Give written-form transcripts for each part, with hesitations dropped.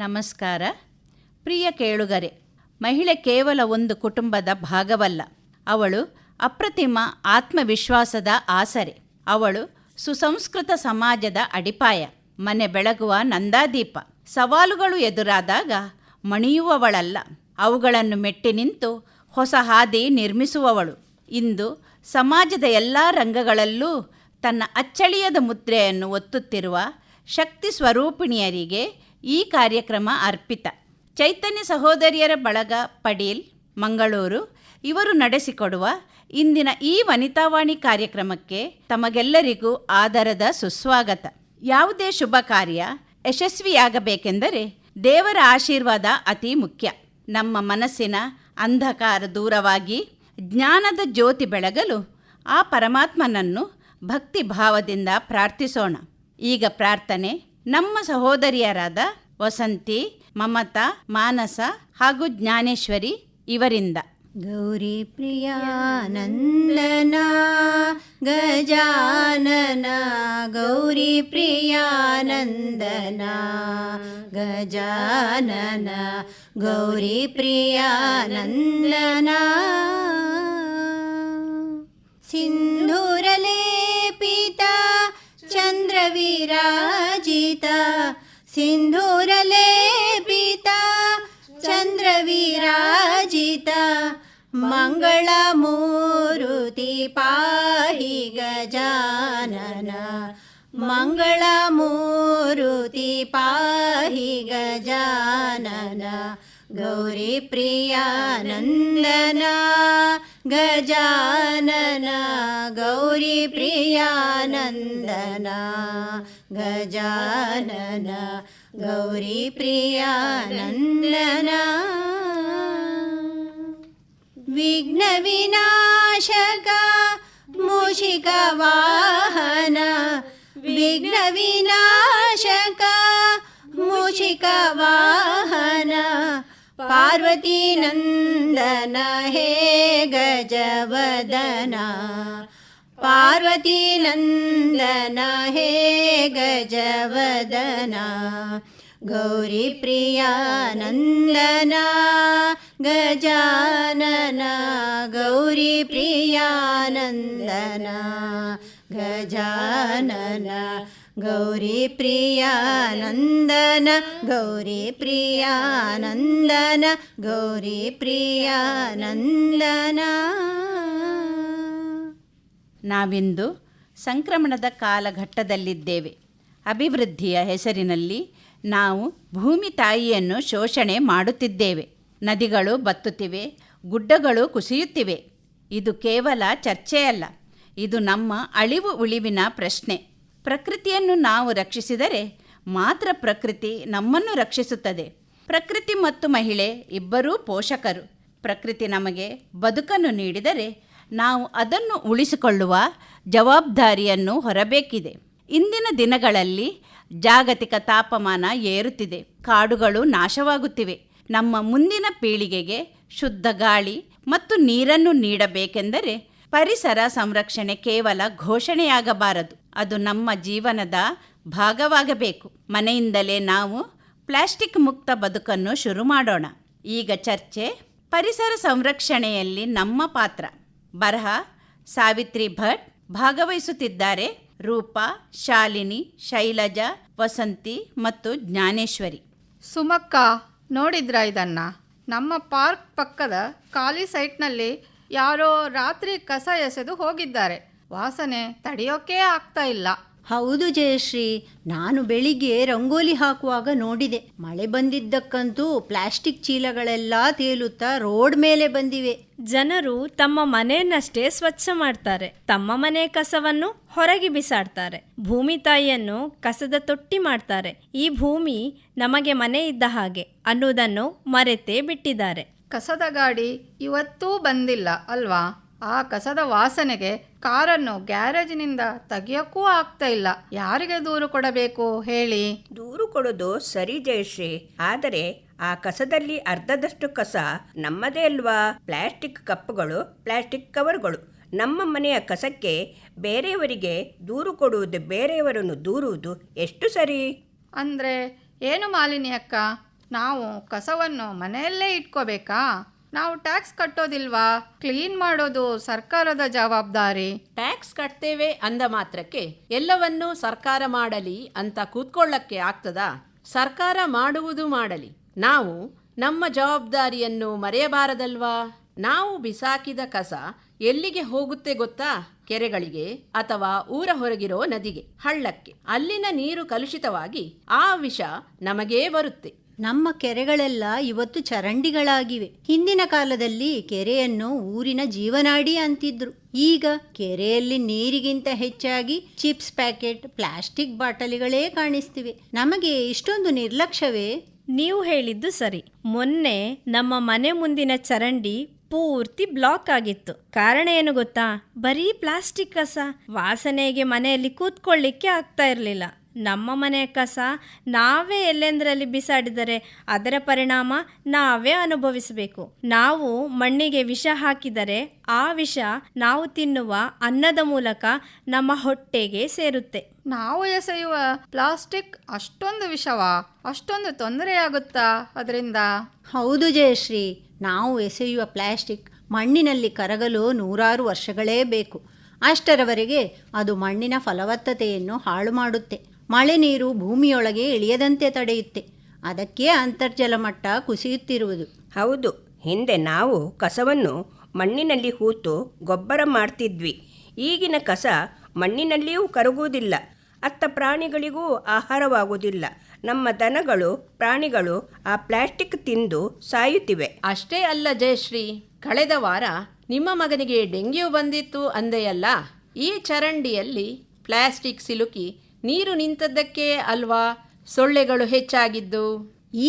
ನಮಸ್ಕಾರ. ಪ್ರಿಯ ಕೇಳುಗರೆ, ಮಹಿಳೆ ಕೇವಲ ಒಂದು ಕುಟುಂಬದ ಭಾಗವಲ್ಲ. ಅವಳು ಅಪ್ರತಿಮ ಆತ್ಮವಿಶ್ವಾಸದ ಆಸರೆ. ಅವಳು ಸುಸಂಸ್ಕೃತ ಸಮಾಜದ ಅಡಿಪಾಯ, ಮನೆ ಬೆಳಗುವ ನಂದಾದೀಪ. ಸವಾಲುಗಳು ಎದುರಾದಾಗ ಮಣಿಯುವವಳಲ್ಲ, ಅವುಗಳನ್ನು ಮೆಟ್ಟಿ ನಿಂತು ಹೊಸ ಹಾದಿ ನಿರ್ಮಿಸುವವಳು. ಇಂದು ಸಮಾಜದ ಎಲ್ಲ ರಂಗಗಳಲ್ಲೂ ತನ್ನ ಅಚ್ಚಳಿಯದ ಮುದ್ರೆಯನ್ನು ಒತ್ತುತ್ತಿರುವ ಶಕ್ತಿ ಸ್ವರೂಪಿಣಿಯರಿಗೆ ಈ ಕಾರ್ಯಕ್ರಮ ಅರ್ಪಿತ. ಚೈತನ್ಯ ಸಹೋದರಿಯರ ಬಳಗ ಪಡೀಲ್, ಮಂಗಳೂರು ಇವರು ನಡೆಸಿಕೊಡುವ ಇಂದಿನ ಈ ವನಿತಾವಾಣಿ ಕಾರ್ಯಕ್ರಮಕ್ಕೆ ತಮಗೆಲ್ಲರಿಗೂ ಆದರದ ಸುಸ್ವಾಗತ. ಯಾವುದೇ ಶುಭ ಕಾರ್ಯ ಯಶಸ್ವಿಯಾಗಬೇಕೆಂದರೆ ದೇವರ ಆಶೀರ್ವಾದ ಅತಿ ಮುಖ್ಯ. ನಮ್ಮ ಮನಸ್ಸಿನ ಅಂಧಕಾರ ದೂರವಾಗಿ ಜ್ಞಾನದ ಜ್ಯೋತಿ ಬೆಳಗಲು ಆ ಪರಮಾತ್ಮನನ್ನು ಭಕ್ತಿ ಭಾವದಿಂದ ಪ್ರಾರ್ಥಿಸೋಣ. ಈಗ ಪ್ರಾರ್ಥನೆ ನಮ್ಮ ಸಹೋದರಿಯರಾದ ವಸಂತಿ, ಮಮತಾ, ಮಾನಸ ಹಾಗೂ ಜ್ಞಾನೇಶ್ವರಿ ಇವರಿಂದ. ಗೌರಿ ಪ್ರಿಯಾನಂದನ ಗಜಾನನ, ಗೌರಿ ಪ್ರಿಯಾನಂದನ ಗಜಾನನ, ಗೌರಿ ಪ್ರಿಯಾನಂದನ. ಸಿಂಧೂರಲೇಪಿತ ಚಂದ್ರವಿರಾಜಿತ, ಸಿಂಧೂರಲೇಪಿತ ಚಂದ್ರವಿರಾಜಿತ, ಮಂಗಳಮೂರುತಿ ಪಾಹಿ ಗಜಾನನ, ಮಂಗಳಮೂರುತಿ ಪಾಹಿ ಗಜಾನನ. ಗೌರಿ ಪ್ರಿಯಾನಂದನ ಗಜಾನನ, ಗೌರಿ ಪ್ರಿಯಾನಂದನ ಗಜಾನನ, ಗೌರಿ ಪ್ರಿಯಾನಂದನ. ವಿಘ್ನ ವಿನಾಶಕ ಮೂಷಿಕ ವಾಹನ, ವಿಘ್ನ ವಿನಾಶಕ ಮೂಷಿಕ ವಾಹನ, ಪಾರ್ವತಿ ನಂದನ ಹೇ ಗಜವದನ, ಪಾರ್ವತಿ ನಂದನ ಹೇ ಗಜವದನ. ಗೌರಿ ಪ್ರಿಯಾನಂದನ ಗಜಾನನ, ಗೌರಿ ಪ್ರಿಯಾನಂದನ ಗಜಾನನ, ಗೌರಿ ಪ್ರಿಯಾನಂದನ, ಗೌರಿ ಪ್ರಿಯಾನಂದನ, ಗೌರಿ ಪ್ರಿಯಾನಂದನ. ನಾವಿಂದು ಸಂಕ್ರಮಣದ ಕಾಲಘಟ್ಟದಲ್ಲಿದ್ದೇವೆ. ಅಭಿವೃದ್ಧಿಯ ಹೆಸರಿನಲ್ಲಿ ನಾವು ಭೂಮಿ ತಾಯಿಯನ್ನು ಶೋಷಣೆ ಮಾಡುತ್ತಿದ್ದೇವೆ. ನದಿಗಳು ಬತ್ತುತ್ತಿವೆ, ಗುಡ್ಡಗಳು ಕುಸಿಯುತ್ತಿವೆ. ಇದು ಕೇವಲ ಚರ್ಚೆಯಲ್ಲ, ಇದು ನಮ್ಮ ಅಳಿವು ಉಳಿವಿನ ಪ್ರಶ್ನೆ. ಪ್ರಕೃತಿಯನ್ನು ನಾವು ರಕ್ಷಿಸಿದರೆ ಮಾತ್ರ ಪ್ರಕೃತಿ ನಮ್ಮನ್ನು ರಕ್ಷಿಸುತ್ತದೆ. ಪ್ರಕೃತಿ ಮತ್ತು ಮಹಿಳೆ ಇಬ್ಬರೂ ಪೋಷಕರು. ಪ್ರಕೃತಿ ನಮಗೆ ಬದುಕನ್ನು ನೀಡಿದರೆ ನಾವು ಅದನ್ನು ಉಳಿಸಿಕೊಳ್ಳುವ ಜವಾಬ್ದಾರಿಯನ್ನು ಹೊರಬೇಕಿದೆ. ಇಂದಿನ ದಿನಗಳಲ್ಲಿ ಜಾಗತಿಕ ತಾಪಮಾನ ಏರುತ್ತಿದೆ, ಕಾಡುಗಳು ನಾಶವಾಗುತ್ತಿವೆ. ನಮ್ಮ ಮುಂದಿನ ಪೀಳಿಗೆಗೆ ಶುದ್ಧ ಗಾಳಿ ಮತ್ತು ನೀರನ್ನು ನೀಡಬೇಕೆಂದರೆ ಪರಿಸರ ಸಂರಕ್ಷಣೆ ಕೇವಲ ಘೋಷಣೆಯಾಗಬಾರದು, ಅದು ನಮ್ಮ ಜೀವನದ ಭಾಗವಾಗಬೇಕು. ಮನೆಯಿಂದಲೇ ನಾವು ಪ್ಲಾಸ್ಟಿಕ್ ಮುಕ್ತ ಬದುಕನ್ನು ಶುರು ಮಾಡೋಣ. ಈಗ ಚರ್ಚೆ, ಪರಿಸರ ಸಂರಕ್ಷಣೆಯಲ್ಲಿ ನಮ್ಮ ಪಾತ್ರ. ಬರಹ ಸಾವಿತ್ರಿ ಭಟ್, ಭಾಗವಹಿಸುತ್ತಿದ್ದಾರೆ ರೂಪಾ, ಶಾಲಿನಿ, ಶೈಲಜಾ, ವಸಂತಿ ಮತ್ತು ಜ್ಞಾನೇಶ್ವರಿ. ಸುಮಕ್ಕ, ನೋಡಿದ್ರಾ ಇದನ್ನು? ನಮ್ಮ ಪಾರ್ಕ್ ಪಕ್ಕದ ಖಾಲಿ ಸೈಟ್ನಲ್ಲಿ ಯಾರೋ ರಾತ್ರಿ ಕಸ ಎಸೆದು ಹೋಗಿದ್ದಾರೆ. ವಾಸನೆ ತಡೆಯೋಕೆ ಆಗ್ತಾ ಇಲ್ಲ. ಹೌದು ಜಯಶ್ರೀ, ನಾನು ಬೆಳಿಗ್ಗೆ ರಂಗೋಲಿ ಹಾಕುವಾಗ ನೋಡಿದೆ. ಮಳೆ ಬಂದಿದ್ದಕ್ಕಂತೂ ಪ್ಲಾಸ್ಟಿಕ್ ಚೀಲಗಳೆಲ್ಲ ತೇಲುತ್ತಾ ರೋಡ್ ಮೇಲೆ ಬಂದಿವೆ. ಜನರು ತಮ್ಮ ಮನೆಯನ್ನಷ್ಟೇ ಸ್ವಚ್ಛ ಮಾಡ್ತಾರೆ, ತಮ್ಮ ಮನೆ ಕಸವನ್ನು ಹೊರಗೆ ಬಿಸಾಡ್ತಾರೆ. ಭೂಮಿ ತಾಯಿಯನ್ನು ಕಸದ ತೊಟ್ಟಿ ಮಾಡ್ತಾರೆ. ಈ ಭೂಮಿ ನಮಗೆ ಮನೆ ಇದ್ದ ಹಾಗೆ ಅನ್ನೋದನ್ನು ಮರೆತೇ ಬಿಟ್ಟಿದ್ದಾರೆ. ಕಸದ ಗಾಡಿ ಇವತ್ತೂ ಬಂದಿಲ್ಲ ಅಲ್ವಾ? ಆ ಕಸದ ವಾಸನೆಗೆ ಕಾರನ್ನು ಗ್ಯಾರೇಜಿನಿಂದ ತೆಗಿಯೋಕ್ಕೂ ಆಗ್ತಾ ಇಲ್ಲ. ಯಾರಿಗೆ ದೂರು ಕೊಡಬೇಕು ಹೇಳಿ? ದೂರು ಕೊಡೋದು ಸರಿ ಜಯಶ್ರೀ, ಆದರೆ ಆ ಕಸದಲ್ಲಿ ಅರ್ಧದಷ್ಟು ಕಸ ನಮ್ಮದೇ ಅಲ್ವಾ? ಪ್ಲಾಸ್ಟಿಕ್ ಕಪ್ಪುಗಳು, ಪ್ಲಾಸ್ಟಿಕ್ ಕವರ್ಗಳು. ನಮ್ಮ ಮನೆಯ ಕಸಕ್ಕೆ ಬೇರೆಯವರಿಗೆ ದೂರು ಕೊಡುವುದು, ಬೇರೆಯವರನ್ನು ದೂರುವುದು ಎಷ್ಟು ಸರಿ? ಅಂದರೆ ಏನು ಮಾಲಿನಿ ಅಕ್ಕ, ನಾವು ಕಸವನ್ನು ಮನೆಯಲ್ಲೇ ಇಟ್ಕೋಬೇಕಾ? ನಾವು ಟ್ಯಾಕ್ಸ್ ಕಟ್ಟೋದಿಲ್ವಾ? ಕ್ಲೀನ್ ಮಾಡೋದು ಸರ್ಕಾರದ ಜವಾಬ್ದಾರಿ. ಟ್ಯಾಕ್ಸ್ ಕಟ್ತೇವೆ ಅಂದ ಮಾತ್ರಕ್ಕೆ ಎಲ್ಲವನ್ನೂ ಸರ್ಕಾರ ಮಾಡಲಿ ಅಂತ ಕೂತ್ಕೊಳ್ಳಕ್ಕೆ ಆಗ್ತದಾ? ಸರ್ಕಾರ ಮಾಡುವುದು ಮಾಡಲಿ, ನಾವು ನಮ್ಮ ಜವಾಬ್ದಾರಿಯನ್ನು ಮರೆಯಬಾರದಲ್ವಾ? ನಾವು ಬಿಸಾಕಿದ ಕಸ ಎಲ್ಲಿಗೆ ಹೋಗುತ್ತೆ ಗೊತ್ತಾ? ಕೆರೆಗಳಿಗೆ ಅಥವಾ ಊರ ಹೊರಗಿರೋ ನದಿಗೆ, ಹಳ್ಳಕ್ಕೆ. ಅಲ್ಲಿನ ನೀರು ಕಲುಷಿತವಾಗಿ ಆ ವಿಷ ನಮಗೇ ಬರುತ್ತೆ. ನಮ್ಮ ಕೆರೆಗಳೆಲ್ಲ ಇವತ್ತು ಚರಂಡಿಗಳಾಗಿವೆ. ಹಿಂದಿನ ಕಾಲದಲ್ಲಿ ಕೆರೆಯನ್ನು ಊರಿನ ಜೀವನಾಡಿ ಅಂತಿದ್ರು. ಈಗ ಕೆರೆಯಲ್ಲಿ ನೀರಿಗಿಂತ ಹೆಚ್ಚಾಗಿ ಚಿಪ್ಸ್ ಪ್ಯಾಕೆಟ್, ಪ್ಲಾಸ್ಟಿಕ್ ಬಾಟಲಿಗಳೇ ಕಾಣಿಸ್ತಿವೆ. ನಮಗೆ ಇಷ್ಟೊಂದು ನಿರ್ಲಕ್ಷ್ಯವೇ? ನೀವು ಹೇಳಿದ್ದು ಸರಿ. ಮೊನ್ನೆ ನಮ್ಮ ಮನೆ ಮುಂದಿನ ಚರಂಡಿ ಪೂರ್ತಿ ಬ್ಲಾಕ್ ಆಗಿತ್ತು. ಕಾರಣ ಏನು ಗೊತ್ತಾ? ಬರೀ ಪ್ಲಾಸ್ಟಿಕ್ ಕಸ. ವಾಸನೆಗೆ ಮನೆಯಲ್ಲಿ ಕೂತ್ಕೊಳ್ಳಿಕ್ಕೆ ಆಗ್ತಾ ಇರಲಿಲ್ಲ. ನಮ್ಮ ಮನೆಯ ಕಸ ನಾವೇ ಎಲ್ಲೆಂದರಲ್ಲಿ ಬಿಸಾಡಿದರೆ ಅದರ ಪರಿಣಾಮ ನಾವೇ ಅನುಭವಿಸಬೇಕು. ನಾವು ಮಣ್ಣಿಗೆ ವಿಷ ಹಾಕಿದರೆ ಆ ವಿಷ ನಾವು ತಿನ್ನುವ ಅನ್ನದ ಮೂಲಕ ನಮ್ಮ ಹೊಟ್ಟೆಗೆ ಸೇರುತ್ತೆ. ನಾವು ಎಸೆಯುವ ಪ್ಲಾಸ್ಟಿಕ್ ಅಷ್ಟೊಂದು ವಿಷವಾ? ಅಷ್ಟೊಂದು ತೊಂದರೆಯಾಗುತ್ತಾ ಅದರಿಂದ? ಹೌದು ಜಯಶ್ರೀ, ನಾವು ಎಸೆಯುವ ಪ್ಲಾಸ್ಟಿಕ್ ಮಣ್ಣಿನಲ್ಲಿ ಕರಗಲು 100 ವರ್ಷಗಳೇ ಬೇಕು. ಅಷ್ಟರವರೆಗೆ ಅದು ಮಣ್ಣಿನ ಫಲವತ್ತತೆಯನ್ನು ಹಾಳು ಮಾಡುತ್ತೆ. ಮಳೆ ನೀರು ಭೂಮಿಯೊಳಗೆ ಇಳಿಯದಂತೆ ತಡೆಯುತ್ತೆ. ಅದಕ್ಕೆ ಅಂತರ್ಜಲ ಮಟ್ಟ ಕುಸಿಯುತ್ತಿರುವುದು. ಹೌದು, ಹಿಂದೆ ನಾವು ಕಸವನ್ನು ಮಣ್ಣಿನಲ್ಲಿ ಹೂತು ಗೊಬ್ಬರ ಮಾಡ್ತಿದ್ವಿ. ಈಗಿನ ಕಸ ಮಣ್ಣಿನಲ್ಲಿಯೂ ಕರಗುವುದಿಲ್ಲ, ಅತ್ತ ಪ್ರಾಣಿಗಳಿಗೂ ಆಹಾರವಾಗುವುದಿಲ್ಲ. ನಮ್ಮ ದನಗಳು, ಪ್ರಾಣಿಗಳು ಆ ಪ್ಲಾಸ್ಟಿಕ್ ತಿಂದು ಸಾಯುತ್ತಿವೆ. ಅಷ್ಟೇ ಅಲ್ಲ ಜಯಶ್ರೀ, ಕಳೆದ ವಾರ ನಿಮ್ಮ ಮಗನಿಗೆ ಡೆಂಗ್ಯೂ ಬಂದಿತ್ತು ಅಂದೆಯಲ್ಲ? ಈ ಚರಂಡಿಯಲ್ಲಿ ಪ್ಲಾಸ್ಟಿಕ್ ಸಿಲುಕಿ ನೀರು ನಿಂತದ್ದಕ್ಕೆ ಅಲ್ವಾ ಸೊಳ್ಳೆಗಳು ಹೆಚ್ಚಾಗಿದ್ದು?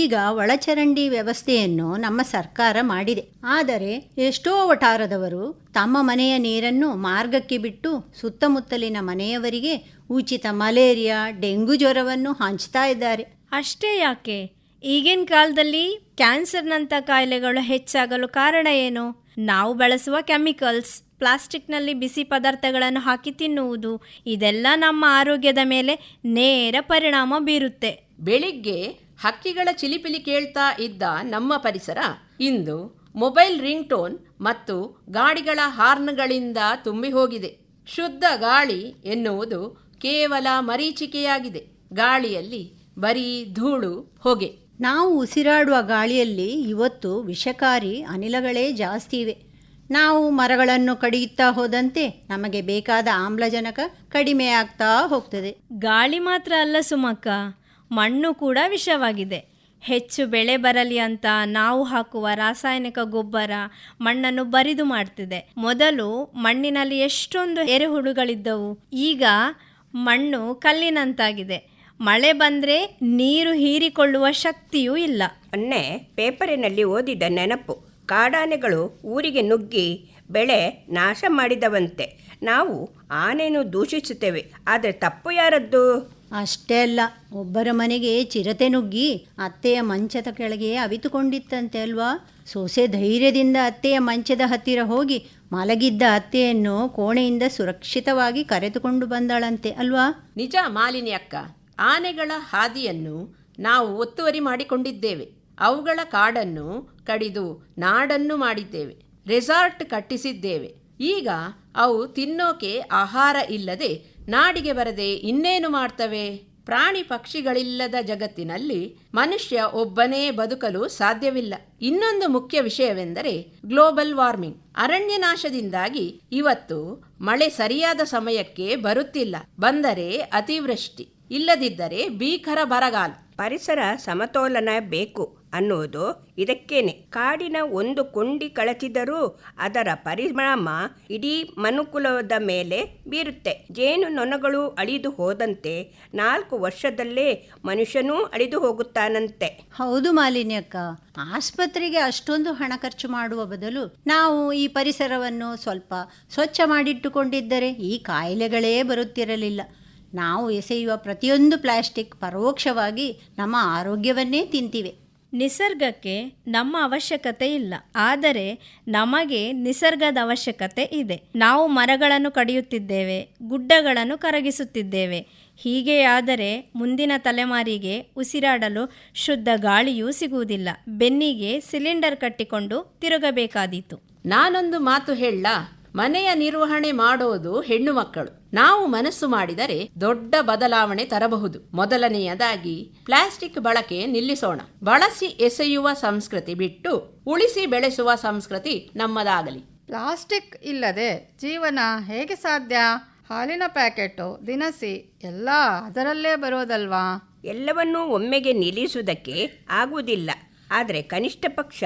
ಈಗ ಒಳಚರಂಡಿ ವ್ಯವಸ್ಥೆಯನ್ನು ನಮ್ಮ ಸರ್ಕಾರ ಮಾಡಿದೆ. ಆದರೆ ಎಷ್ಟೋ ವಠಾರದವರು ತಮ್ಮ ಮನೆಯ ನೀರನ್ನು ಮಾರ್ಗಕ್ಕೆ ಬಿಟ್ಟು ಸುತ್ತಮುತ್ತಲಿನ ಮನೆಯವರಿಗೆ ಉಚಿತ ಮಲೇರಿಯಾ, ಡೆಂಗು ಜ್ವರವನ್ನು ಹಂಚ್ತಾ ಇದ್ದಾರೆ. ಅಷ್ಟೇ ಯಾಕೆ, ಈಗಿನ ಕಾಲದಲ್ಲಿ ಕ್ಯಾನ್ಸರ್ನಂಥ ಕಾಯಿಲೆಗಳು ಹೆಚ್ಚಾಗಲು ಕಾರಣ ಏನು? ನಾವು ಬಳಸುವ ಕೆಮಿಕಲ್ಸ್, ಪ್ಲಾಸ್ಟಿಕ್ನಲ್ಲಿ ಬಿಸಿ ಪದಾರ್ಥಗಳನ್ನು ಹಾಕಿ ತಿನ್ನುವುದು, ಇದೆಲ್ಲ ನಮ್ಮ ಆರೋಗ್ಯದ ಮೇಲೆ ನೇರ ಪರಿಣಾಮ ಬೀರುತ್ತೆ. ಬೆಳಿಗ್ಗೆ ಹಕ್ಕಿಗಳ ಚಿಲಿಪಿಲಿ ಕೇಳ್ತಾ ಇದ್ದ ನಮ್ಮ ಪರಿಸರ ಇಂದು ಮೊಬೈಲ್ ರಿಂಗ್ ಟೋನ್ ಮತ್ತು ಗಾಡಿಗಳ ಹಾರ್ನ್ಗಳಿಂದ ತುಂಬಿ ಹೋಗಿದೆ. ಶುದ್ಧ ಗಾಳಿ ಎನ್ನುವುದು ಕೇವಲ ಮರೀಚಿಕೆಯಾಗಿದೆ. ಗಾಳಿಯಲ್ಲಿ ಬರೀ ಧೂಳು, ಹೊಗೆ. ನಾವು ಉಸಿರಾಡುವ ಗಾಳಿಯಲ್ಲಿ ಇವತ್ತು ವಿಷಕಾರಿ ಅನಿಲಗಳೇ ಜಾಸ್ತಿ ಇವೆ. ನಾವು ಮರಗಳನ್ನು ಕಡಿಯುತ್ತಾ ಹೋದಂತೆ ನಮಗೆ ಬೇಕಾದ ಆಮ್ಲಜನಕ ಕಡಿಮೆ ಆಗ್ತಾ ಹೋಗ್ತದೆ. ಗಾಳಿ ಮಾತ್ರ ಅಲ್ಲ ಸುಮಕ್ಕ, ಮಣ್ಣು ಕೂಡ ವಿಷವಾಗಿದೆ. ಹೆಚ್ಚು ಬೆಳೆ ಬರಲಿ ಅಂತ ನಾವು ಹಾಕುವ ರಾಸಾಯನಿಕ ಗೊಬ್ಬರ ಮಣ್ಣನ್ನು ಬರಿದು ಮಾಡ್ತಿದೆ. ಮೊದಲು ಮಣ್ಣಿನಲ್ಲಿ ಎಷ್ಟೊಂದು ಎರೆಹುಳುಗಳಿದ್ದವು, ಈಗ ಮಣ್ಣು ಕಲ್ಲಿನಂತಾಗಿದೆ. ಮಳೆ ಬಂದರೆ ನೀರು ಹೀರಿಕೊಳ್ಳುವ ಶಕ್ತಿಯೂ ಇಲ್ಲ. ಮೊನ್ನೆ ಪೇಪರಿನಲ್ಲಿ ಓದಿದ ನೆನಪು. ಕಾಡಾನೆಗಳು ಊರಿಗೆ ನುಗ್ಗಿ ಬೆಳೆ ನಾಶ ಮಾಡಿದವಂತೆ. ನಾವು ಆನೆಯನ್ನು ದೂಷಿಸುತ್ತೇವೆ, ಆದರೆ ತಪ್ಪು ಯಾರದ್ದು? ಅಷ್ಟೇ ಅಲ್ಲ, ಒಬ್ಬರ ಮನೆಗೆ ಚಿರತೆ ನುಗ್ಗಿ ಅತ್ತೆಯ ಮಂಚದ ಕೆಳಗೆ ಅವಿತುಕೊಂಡಿತ್ತಂತೆ ಅಲ್ವಾ? ಸೊಸೆ ಧೈರ್ಯದಿಂದ ಅತ್ತೆಯ ಮಂಚದ ಹತ್ತಿರ ಹೋಗಿ ಮಲಗಿದ್ದ ಅತ್ತೆಯನ್ನು ಕೋಣೆಯಿಂದ ಸುರಕ್ಷಿತವಾಗಿ ಕರೆದುಕೊಂಡು ಬಂದಳಂತೆ ಅಲ್ವಾ? ನಿಜ ಮಾಲಿನಿ ಅಕ್ಕ, ಆನೆಗಳ ಹಾದಿಯನ್ನು ನಾವು ಒತ್ತುವರಿ ಮಾಡಿಕೊಂಡಿದ್ದೇವೆ. ಅವುಗಳ ಕಾಡನ್ನು ಕಡಿದು ನಾಡನ್ನು ಮಾಡಿದ್ದೇವೆ, ರೆಸಾರ್ಟ್ ಕಟ್ಟಿಸಿದ್ದೇವೆ. ಈಗ ಅವು ತಿನ್ನೋಕೆ ಆಹಾರ ಇಲ್ಲದೆ ನಾಡಿಗೆ ಬರದೆ ಇನ್ನೇನು ಮಾಡ್ತವೆ? ಪ್ರಾಣಿ ಪಕ್ಷಿಗಳಿಲ್ಲದ ಜಗತ್ತಿನಲ್ಲಿ ಮನುಷ್ಯ ಒಬ್ಬನೇ ಬದುಕಲು ಸಾಧ್ಯವಿಲ್ಲ. ಇನ್ನೊಂದು ಮುಖ್ಯ ವಿಷಯವೆಂದರೆ ಗ್ಲೋಬಲ್ ವಾರ್ಮಿಂಗ್. ಅರಣ್ಯನಾಶದಿಂದಾಗಿ ಇವತ್ತು ಮಳೆ ಸರಿಯಾದ ಸಮಯಕ್ಕೆ ಬರುತ್ತಿಲ್ಲ. ಬಂದರೆ ಅತಿವೃಷ್ಟಿ, ಇಲ್ಲದಿದ್ದರೆ ಭೀಕರ ಬರಗಾಲ. ಪರಿಸರ ಸಮತೋಲನ ಬೇಕು ಅನ್ನೋದು ಇದಕ್ಕೇನೆ. ಕಾಡಿನ ಒಂದು ಕೊಂಡಿ ಕಳಚಿದರೂ ಅದರ ಪರಿಣಾಮ ಇಡೀ ಮನುಕುಲದ ಮೇಲೆ ಬೀರುತ್ತೆ. ಜೇನು ನೊಣಗಳು ಅಳಿದು ಹೋದಂತೆ 4 ವರ್ಷದಲ್ಲೇ ಮನುಷ್ಯನೂ ಅಳಿದು ಹೋಗುತ್ತಾನಂತೆ. ಹೌದು ಮಾಲಿನ್ಯಕ್ಕ, ಆಸ್ಪತ್ರೆಗೆ ಅಷ್ಟೊಂದು ಹಣ ಖರ್ಚು ಮಾಡುವ ಬದಲು ನಾವು ಈ ಪರಿಸರವನ್ನು ಸ್ವಲ್ಪ ಸ್ವಚ್ಛ ಮಾಡಿಟ್ಟುಕೊಂಡಿದ್ದರೆ ಈ ಕಾಯಿಲೆಗಳೇ ಬರುತ್ತಿರಲಿಲ್ಲ. ನಾವು ಎಸೆಯುವ ಪ್ರತಿಯೊಂದು ಪ್ಲಾಸ್ಟಿಕ್ ಪರೋಕ್ಷವಾಗಿ ನಮ್ಮ ಆರೋಗ್ಯವನ್ನೇ ತಿಂತಿವೆ. ನಿಸರ್ಗಕ್ಕೆ ನಮ್ಮ ಅವಶ್ಯಕತೆ ಇಲ್ಲ, ಆದರೆ ನಮಗೆ ನಿಸರ್ಗದ ಅವಶ್ಯಕತೆ ಇದೆ. ನಾವು ಮರಗಳನ್ನು ಕಡಿಯುತ್ತಿದ್ದೇವೆ, ಗುಡ್ಡಗಳನ್ನು ಕರಗಿಸುತ್ತಿದ್ದೇವೆ. ಹೀಗೆಯಾದರೆ ಮುಂದಿನ ತಲೆಮಾರಿಗೆ ಉಸಿರಾಡಲು ಶುದ್ಧ ಗಾಳಿಯೂ ಸಿಗುವುದಿಲ್ಲ. ಬೆನ್ನಿಗೆ ಸಿಲಿಂಡರ್ ಕಟ್ಟಿಕೊಂಡು ತಿರುಗಬೇಕಾದೀತು. ನಾನೊಂದು ಮಾತು ಹೇಳ, ಮನೆಯ ನಿರ್ವಹಣೆ ಮಾಡೋದು ಹೆಣ್ಣು ಮಕ್ಕಳು. ನಾವು ಮನಸ್ಸು ಮಾಡಿದರೆ ದೊಡ್ಡ ಬದಲಾವಣೆ ತರಬಹುದು. ಮೊದಲನೆಯದಾಗಿ ಪ್ಲಾಸ್ಟಿಕ್ ಬಳಕೆ ನಿಲ್ಲಿಸೋಣ. ಬಳಸಿ ಎಸೆಯುವ ಸಂಸ್ಕೃತಿ ಬಿಟ್ಟು ಉಳಿಸಿ ಬೆಳೆಸುವ ಸಂಸ್ಕೃತಿ ನಮ್ಮದಾಗಲಿ. ಪ್ಲಾಸ್ಟಿಕ್ ಇಲ್ಲದೆ ಜೀವನ ಹೇಗೆ ಸಾಧ್ಯ? ಹಾಲಿನ ಪ್ಯಾಕೆಟು, ದಿನಸಿ ಎಲ್ಲ ಅದರಲ್ಲೇ ಬರೋದಲ್ವಾ? ಎಲ್ಲವನ್ನೂ ಒಮ್ಮೆಗೆ ನಿಲ್ಲಿಸುವುದಕ್ಕೆ ಆಗುವುದಿಲ್ಲ. ಆದರೆ ಕನಿಷ್ಠ ಪಕ್ಷ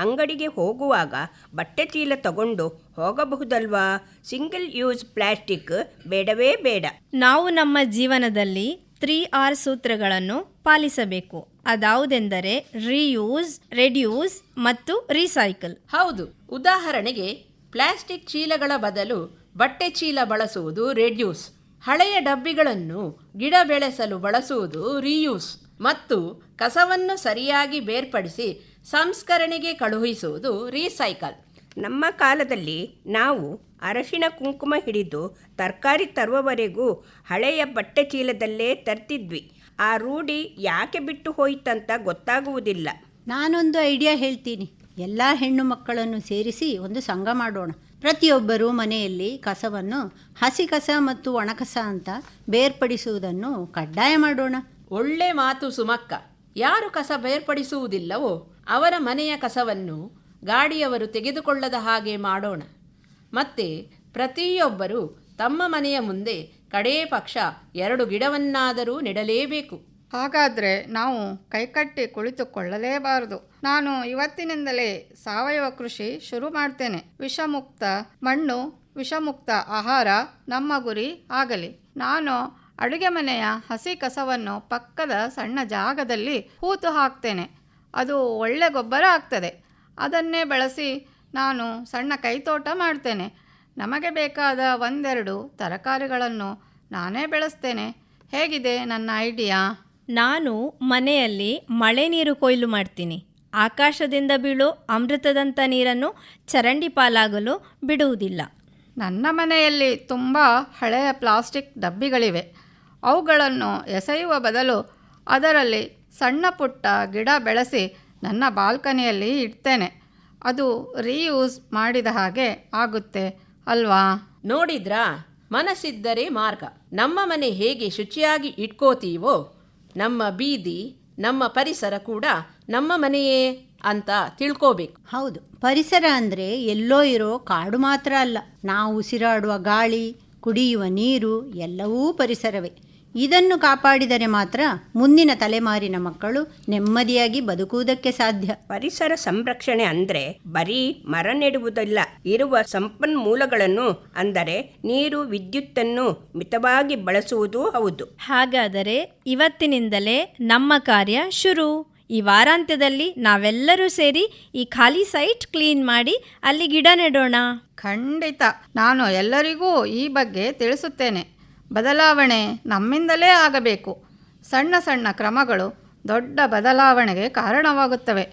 ಅಂಗಡಿಗೆ ಹೋಗುವಾಗ ಬಟ್ಟೆ ಚೀಲ ತಗೊಂಡು ಹೋಗಬಹುದಲ್ವಾ? ಸಿಂಗಲ್ ಯೂಸ್ ಪ್ಲಾಸ್ಟಿಕ್ ಬೇಡವೇ ಬೇಡ. ನಾವು ನಮ್ಮ ಜೀವನದಲ್ಲಿ 3R ಸೂತ್ರಗಳನ್ನು ಪಾಲಿಸಬೇಕು. ಅದಾವುದೆಂದರೆ ರೀಯೂಸ್, ರೆಡ್ಯೂಸ್ ಮತ್ತು ರೀಸೈಕಲ್. ಹೌದು, ಉದಾಹರಣೆಗೆ ಪ್ಲಾಸ್ಟಿಕ್ ಚೀಲಗಳ ಬದಲು ಬಟ್ಟೆ ಚೀಲ ಬಳಸುವುದು ರೆಡ್ಯೂಸ್, ಹಳೆಯ ಡಬ್ಬಿಗಳನ್ನು ಗಿಡ ಬೆಳೆಸಲು ಬಳಸುವುದು ರೀಯೂಸ್ ಮತ್ತು ಕಸವನ್ನು ಸರಿಯಾಗಿ ಬೇರ್ಪಡಿಸಿ ಸಂಸ್ಕರಣೆಗೆ ಕಳುಹಿಸುವುದು ರೀಸೈಕಲ್. ನಮ್ಮ ಕಾಲದಲ್ಲಿ ನಾವು ಅರಶಿನ ಕುಂಕುಮ ಹಿಡಿದು ತರಕಾರಿ ತರುವವರೆಗೂ ಹಳೆಯ ಬಟ್ಟೆ ಚೀಲದಲ್ಲೇ ತರ್ತಿದ್ವಿ. ಆ ರೂಢಿ ಯಾಕೆ ಬಿಟ್ಟು ಹೋಯ್ತಂತ ಗೊತ್ತಾಗುವುದಿಲ್ಲ. ನಾನೊಂದು ಐಡಿಯಾ ಹೇಳ್ತೀನಿ. ಎಲ್ಲ ಹೆಣ್ಣು ಮಕ್ಕಳನ್ನು ಸೇರಿಸಿ ಒಂದು ಸಂಘ ಮಾಡೋಣ. ಪ್ರತಿಯೊಬ್ಬರೂ ಮನೆಯಲ್ಲಿ ಕಸವನ್ನು ಹಸಿ ಕಸ ಮತ್ತು ಒಣಕಸ ಅಂತ ಬೇರ್ಪಡಿಸುವುದನ್ನು ಕಡ್ಡಾಯ ಮಾಡೋಣ. ಒಳ್ಳೆ ಮಾತು ಸುಮಕ್ಕ. ಯಾರು ಕಸ ಬೇರ್ಪಡಿಸುವುದಿಲ್ಲವೋ ಅವರ ಮನೆಯ ಕಸವನ್ನು ಗಾಡಿಯವರು ತೆಗೆದುಕೊಳ್ಳದ ಹಾಗೆ ಮಾಡೋಣ. ಮತ್ತೆ ಪ್ರತಿಯೊಬ್ಬರೂ ತಮ್ಮ ಮನೆಯ ಮುಂದೆ ಕಡೇ ಪಕ್ಷ 2 ಗಿಡವನ್ನಾದರೂ ನೆಡಲೇಬೇಕು. ಹಾಗಾದರೆ ನಾವು ಕೈಕಟ್ಟಿ ಕುಳಿತುಕೊಳ್ಳಲೇಬಾರದು. ನಾನು ಇವತ್ತಿನಿಂದಲೇ ಸಾವಯವ ಕೃಷಿ ಶುರು ಮಾಡ್ತೇನೆ. ವಿಷಮುಕ್ತ ಮಣ್ಣು, ವಿಷಮುಕ್ತ ಆಹಾರ ನಮ್ಮ ಗುರಿ ಆಗಲಿ. ನಾನು ಅಡುಗೆ ಮನೆಯ ಹಸಿ ಕಸವನ್ನು ಪಕ್ಕದ ಸಣ್ಣ ಜಾಗದಲ್ಲಿ ಹೂತು ಹಾಕ್ತೇನೆ. ಅದು ಒಳ್ಳೆ ಗೊಬ್ಬರ ಆಗ್ತದೆ. ಅದನ್ನೇ ಬಳಸಿ ನಾನು ಸಣ್ಣ ಕೈತೋಟ ಮಾಡ್ತೇನೆ. ನಮಗೆ ಬೇಕಾದ 1-2 ತರಕಾರಿಗಳನ್ನು ನಾನೇ ಬೆಳೆಸ್ತೇನೆ. ಹೇಗಿದೆ ನನ್ನ ಐಡಿಯಾ? ನಾನು ಮನೆಯಲ್ಲಿ ಮಳೆ ನೀರು ಕೊಯ್ಲು ಮಾಡ್ತೀನಿ. ಆಕಾಶದಿಂದ ಬೀಳೋ ಅಮೃತದಂಥ ನೀರನ್ನು ಚರಂಡಿ ಪಾಲಾಗಲು ಬಿಡುವುದಿಲ್ಲ. ನನ್ನ ಮನೆಯಲ್ಲಿ ತುಂಬ ಹಳೆಯ ಪ್ಲಾಸ್ಟಿಕ್ ಡಬ್ಬಿಗಳಿವೆ. ಅವುಗಳನ್ನು ಎಸೆಯುವ ಬದಲು ಅದರಲ್ಲಿ ಸಣ್ಣ ಪುಟ್ಟ ಗಿಡ ಬೆಳೆಸಿ ನನ್ನ ಬಾಲ್ಕನಿಯಲ್ಲಿ ಇಡ್ತೇನೆ. ಅದು ರೀಯೂಸ್ ಮಾಡಿದ ಹಾಗೆ ಆಗುತ್ತೆ ಅಲ್ವಾ? ನೋಡಿದ್ರಾ, ಮನಸ್ಸಿದ್ದರೆ ಮಾರ್ಗ. ನಮ್ಮ ಮನೆ ಹೇಗೆ ಶುಚಿಯಾಗಿ ಇಟ್ಕೋತೀವೋ ನಮ್ಮ ಬೀದಿ, ನಮ್ಮ ಪರಿಸರ ಕೂಡ ನಮ್ಮ ಮನೆಯೇ ಅಂತ ತಿಳ್ಕೋಬೇಕು. ಹೌದು, ಪರಿಸರ ಅಂದರೆ ಎಲ್ಲೋ ಇರೋ ಕಾಡು ಮಾತ್ರ ಅಲ್ಲ. ನಾವು ಉಸಿರಾಡುವ ಗಾಳಿ, ಕುಡಿಯುವ ನೀರು ಎಲ್ಲವೂ ಪರಿಸರವೇ. ಇದನ್ನು ಕಾಪಾಡಿದರೆ ಮಾತ್ರ ಮುಂದಿನ ತಲೆಮಾರಿನ ಮಕ್ಕಳು ನೆಮ್ಮದಿಯಾಗಿ ಬದುಕುವುದಕ್ಕೆ ಸಾಧ್ಯ. ಪರಿಸರ ಸಂರಕ್ಷಣೆ ಅಂದರೆ ಬರೀ ಮರ ನೆಡುವುದಲ್ಲ, ಇರುವ ಸಂಪನ್ಮೂಲಗಳನ್ನು ಅಂದರೆ ನೀರು, ವಿದ್ಯುತ್ತನ್ನು ಮಿತವಾಗಿ ಬಳಸುವುದೂ ಹೌದು. ಹಾಗಾದರೆ ಇವತ್ತಿನಿಂದಲೇ ನಮ್ಮ ಕಾರ್ಯ ಶುರು. ಈ ವಾರಾಂತ್ಯದಲ್ಲಿ ನಾವೆಲ್ಲರೂ ಸೇರಿ ಈ ಖಾಲಿ ಸೈಟ್ ಕ್ಲೀನ್ ಮಾಡಿ ಅಲ್ಲಿ ಗಿಡ ನೆಡೋಣ. ಖಂಡಿತ. ನಾನು ಎಲ್ಲರಿಗೂ ಈ ಬಗ್ಗೆ ತಿಳಿಸುತ್ತೇನೆ. ಬದಲಾವಣೆ ನಮ್ಮಿಂದಲೇ ಆಗಬೇಕು. ಸಣ್ಣ ಸಣ್ಣ ಕ್ರಮಗಳು ದೊಡ್ಡ ಬದಲಾವಣೆಗೆ ಕಾರಣವಾಗುತ್ತವೆ.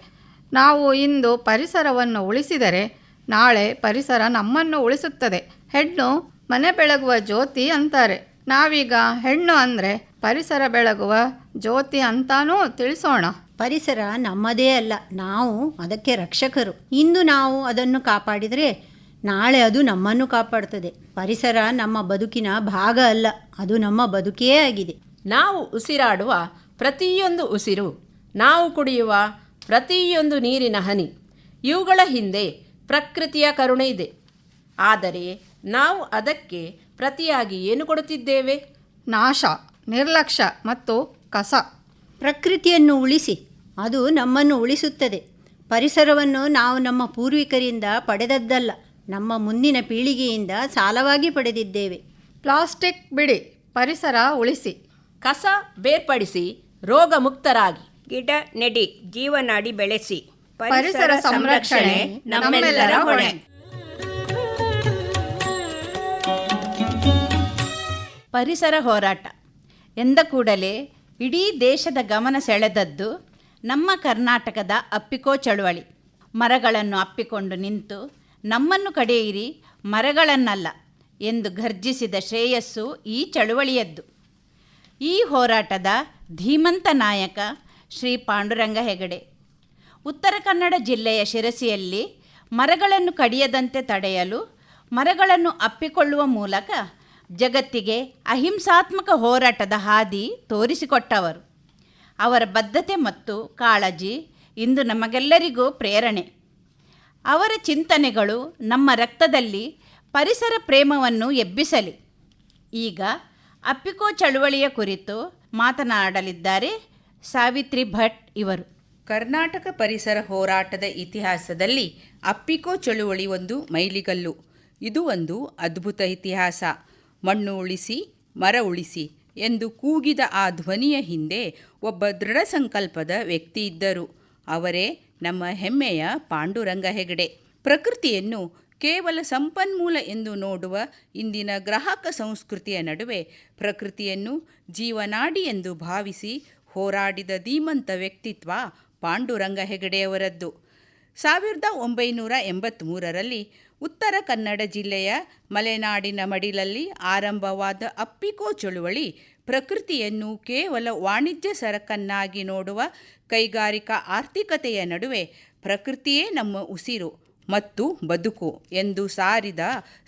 ನಾವು ಇಂದು ಪರಿಸರವನ್ನು ಉಳಿಸಿದರೆ ನಾಳೆ ಪರಿಸರ ನಮ್ಮನ್ನು ಉಳಿಸುತ್ತದೆ. ಹೆಣ್ಣು ಮನೆ ಬೆಳಗುವ ಜ್ಯೋತಿ ಅಂತಾರೆ. ನಾವೀಗ ಹೆಣ್ಣು ಅಂದರೆ ಪರಿಸರ ಬೆಳಗುವ ಜ್ಯೋತಿ ಅಂತಾನೂ ತಿಳಿಸೋಣ. ಪರಿಸರ ನಮ್ಮದೇ ಅಲ್ಲ, ನಾವು ಅದಕ್ಕೆ ರಕ್ಷಕರು. ಇಂದು ನಾವು ಅದನ್ನು ಕಾಪಾಡಿದರೆ ನಾಳೆ ಅದು ನಮ್ಮನ್ನು ಕಾಪಾಡ್ತದೆ. ಪರಿಸರ ನಮ್ಮ ಬದುಕಿನ ಭಾಗ ಅಲ್ಲ, ಅದು ನಮ್ಮ ಬದುಕೇ ಆಗಿದೆ. ನಾವು ಉಸಿರಾಡುವ ಪ್ರತಿಯೊಂದು ಉಸಿರು, ನಾವು ಕುಡಿಯುವ ಪ್ರತಿಯೊಂದು ನೀರಿನ ಹನಿ, ಇವುಗಳ ಹಿಂದೆ ಪ್ರಕೃತಿಯ ಕರುಣೆ ಇದೆ. ಆದರೆ ನಾವು ಅದಕ್ಕೆ ಪ್ರತಿಯಾಗಿ ಏನು ಕೊಡುತ್ತಿದ್ದೇವೆ? ನಾಶ, ನಿರ್ಲಕ್ಷ್ಯ ಮತ್ತು ಕಸ. ಪ್ರಕೃತಿಯನ್ನು ಉಳಿಸಿ, ಅದು ನಮ್ಮನ್ನು ಉಳಿಸುತ್ತದೆ. ಪರಿಸರವನ್ನು ನಾವು ನಮ್ಮ ಪೂರ್ವಿಕರಿಂದ ಪಡೆದದ್ದಲ್ಲ, ನಮ್ಮ ಮುಂದಿನ ಪೀಳಿಗೆಯಿಂದ ಸಾಲವಾಗಿ ಪಡೆದಿದ್ದೇವೆ. ಪ್ಲಾಸ್ಟಿಕ್ ಬಿಡಿ, ಪರಿಸರ ಉಳಿಸಿ. ಕಸ ಬೇರ್ಪಡಿಸಿ, ರೋಗ ಮುಕ್ತರಾಗಿ. ಗಿಡ ನೆಡಿ, ಜೀವನಾಡಿ ಬೆಳೆಸಿ. ಪರಿಸರ ಸಂರಕ್ಷಣೆ ನಮ್ಮೆಲ್ಲರ ಹೊಣೆ. ಪರಿಸರ ಹೋರಾಟ ಎಂದ ಕೂಡಲೇ ಇಡೀ ದೇಶದ ಗಮನ ಸೆಳೆದದ್ದು ನಮ್ಮ ಕರ್ನಾಟಕದ ಅಪ್ಪಿಕೋ ಚಳುವಳಿ. ಮರಗಳನ್ನು ಅಪ್ಪಿಕೊಂಡು ನಿಂತು ನಮ್ಮನ್ನು ಕಡೆಯಿರಿ, ಮರಗಳನ್ನಲ್ಲ ಎಂದು ಘರ್ಜಿಸಿದ ಶ್ರೇಯಸ್ಸು ಈ ಚಳುವಳಿಯದ್ದು. ಈ ಹೋರಾಟದ ಧೀಮಂತ ನಾಯಕ ಶ್ರೀ ಪಾಂಡುರಂಗ ಹೆಗಡೆ. ಉತ್ತರ ಕನ್ನಡ ಜಿಲ್ಲೆಯ ಶಿರಸಿಯಲ್ಲಿ ಮರಗಳನ್ನು ಕಡಿಯದಂತೆ ತಡೆಯಲು ಮರಗಳನ್ನು ಅಪ್ಪಿಕೊಳ್ಳುವ ಮೂಲಕ ಜಗತ್ತಿಗೆ ಅಹಿಂಸಾತ್ಮಕ ಹೋರಾಟದ ಹಾದಿ ತೋರಿಸಿಕೊಟ್ಟವರು. ಅವರ ಬದ್ಧತೆ ಮತ್ತು ಕಾಳಜಿ ಇಂದು ನಮಗೆಲ್ಲರಿಗೂ ಪ್ರೇರಣೆ. ಅವರ ಚಿಂತನೆಗಳು ನಮ್ಮ ರಕ್ತದಲ್ಲಿ ಪರಿಸರ ಪ್ರೇಮವನ್ನು ಎಬ್ಬಿಸಲಿ. ಈಗ ಅಪ್ಪಿಕೋ ಚಳುವಳಿಯ ಕುರಿತು ಮಾತನಾಡಲಿದ್ದಾರೆ ಸಾವಿತ್ರಿ ಭಟ್ ಇವರು. ಕರ್ನಾಟಕ ಪರಿಸರ ಹೋರಾಟದ ಇತಿಹಾಸದಲ್ಲಿ ಅಪ್ಪಿಕೋ ಚಳುವಳಿ ಒಂದು ಮೈಲಿಗಲ್ಲು. ಇದು ಒಂದು ಅದ್ಭುತ ಇತಿಹಾಸ. ಮಣ್ಣು ಉಳಿಸಿ ಮರ ಉಳಿಸಿ ಎಂದು ಕೂಗಿದ ಆ ಧ್ವನಿಯ ಹಿಂದೆ ಒಬ್ಬ ದೃಢ ಸಂಕಲ್ಪದ ವ್ಯಕ್ತಿ ಇದ್ದರು. ಅವರೇ ನಮ್ಮ ಹೆಮ್ಮೆಯ ಪಾಂಡುರಂಗ ಹೆಗಡೆ. ಪ್ರಕೃತಿಯನ್ನು ಕೇವಲ ಸಂಪನ್ಮೂಲ ಎಂದು ನೋಡುವ ಇಂದಿನ ಗ್ರಾಹಕ ಸಂಸ್ಕೃತಿಯ ನಡುವೆ ಪ್ರಕೃತಿಯನ್ನು ಜೀವನಾಡಿ ಎಂದು ಭಾವಿಸಿ ಹೋರಾಡಿದ ಧೀಮಂತ ವ್ಯಕ್ತಿತ್ವ ಪಾಂಡುರಂಗ ಹೆಗಡೆಯವರದ್ದು. 1983ರಲ್ಲಿ ಉತ್ತರ ಕನ್ನಡ ಜಿಲ್ಲೆಯ ಮಲೆನಾಡಿನ ಮಡಿಲಲ್ಲಿ ಆರಂಭವಾದ ಅಪ್ಪಿಕೋ ಚಳುವಳಿ ಪ್ರಕೃತಿಯನ್ನು ಕೇವಲ ವಾಣಿಜ್ಯ ಸರಕನ್ನಾಗಿ ನೋಡುವ ಕೈಗಾರಿಕಾ ಆರ್ಥಿಕತೆಯ ನಡುವೆ ಪ್ರಕೃತಿಯೇ ನಮ್ಮ ಉಸಿರು ಮತ್ತು ಬದುಕು ಎಂದು ಸಾರಿದ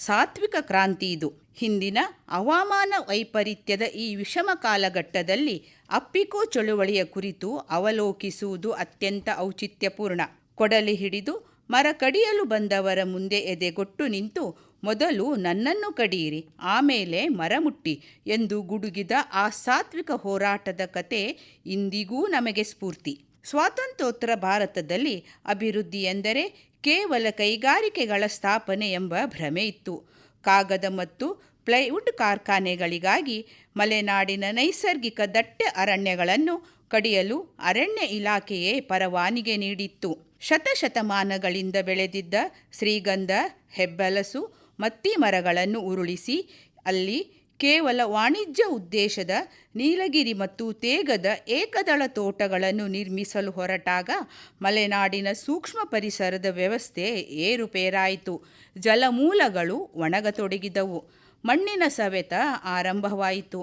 ಸಾತ್ವಿಕ ಕ್ರಾಂತಿ ಇದು. ಹಿಂದಿನ ಹವಾಮಾನ ವೈಪರೀತ್ಯದ ಈ ವಿಷಮ ಕಾಲಘಟ್ಟದಲ್ಲಿ ಅಪ್ಪಿಕೋ ಚಳುವಳಿಯ ಕುರಿತು ಅವಲೋಕಿಸುವುದು ಅತ್ಯಂತ ಔಚಿತ್ಯಪೂರ್ಣ. ಕೊಡಲಿ ಹಿಡಿದು ಮರ ಕಡಿಯಲು ಬಂದವರ ಮುಂದೆ ಎದೆಗೊಟ್ಟು ನಿಂತು ಮೊದಲು ನನ್ನನ್ನು ಕಡಿಯಿರಿ, ಆಮೇಲೆ ಮರ ಮುಟ್ಟಿ ಎಂದು ಗುಡುಗಿದ ಆ ಸಾತ್ವಿಕ ಹೋರಾಟದ ಕತೆ ಇಂದಿಗೂ ನಮಗೆ ಸ್ಫೂರ್ತಿ. ಸ್ವಾತಂತ್ರ್ಯೋತ್ತರ ಭಾರತದಲ್ಲಿ ಅಭಿವೃದ್ಧಿ ಎಂದರೆ ಕೇವಲ ಕೈಗಾರಿಕೆಗಳ ಸ್ಥಾಪನೆ ಎಂಬ ಭ್ರಮೆ ಇತ್ತು. ಕಾಗದ ಮತ್ತು ಪ್ಲೈವುಡ್ ಕಾರ್ಖಾನೆಗಳಿಗಾಗಿ ಮಲೆನಾಡಿನ ನೈಸರ್ಗಿಕ ದಟ್ಟ ಅರಣ್ಯಗಳನ್ನು ಕಡಿಯಲು ಅರಣ್ಯ ಇಲಾಖೆಯೇ ಪರವಾನಿಗೆ ನೀಡಿತ್ತು. ಶತಶತಮಾನಗಳಿಂದ ಬೆಳೆದಿದ್ದ ಶ್ರೀಗಂಧ, ಹೆಬ್ಬಲಸು, ಮತ್ತಿ ಮರಗಳನ್ನು ಉರುಳಿಸಿ ಅಲ್ಲಿ ಕೇವಲ ವಾಣಿಜ್ಯ ಉದ್ದೇಶದ ನೀಲಗಿರಿ ಮತ್ತು ತೇಗದ ಏಕದಳ ತೋಟಗಳನ್ನು ನಿರ್ಮಿಸಲು ಹೊರಟಾಗ ಮಲೆನಾಡಿನ ಸೂಕ್ಷ್ಮ ಪರಿಸರದ ವ್ಯವಸ್ಥೆ ಏರುಪೇರಾಯಿತು. ಜಲಮೂಲಗಳು ಒಣಗತೊಡಗಿದವು. ಮಣ್ಣಿನ ಸವೆತ ಆರಂಭವಾಯಿತು.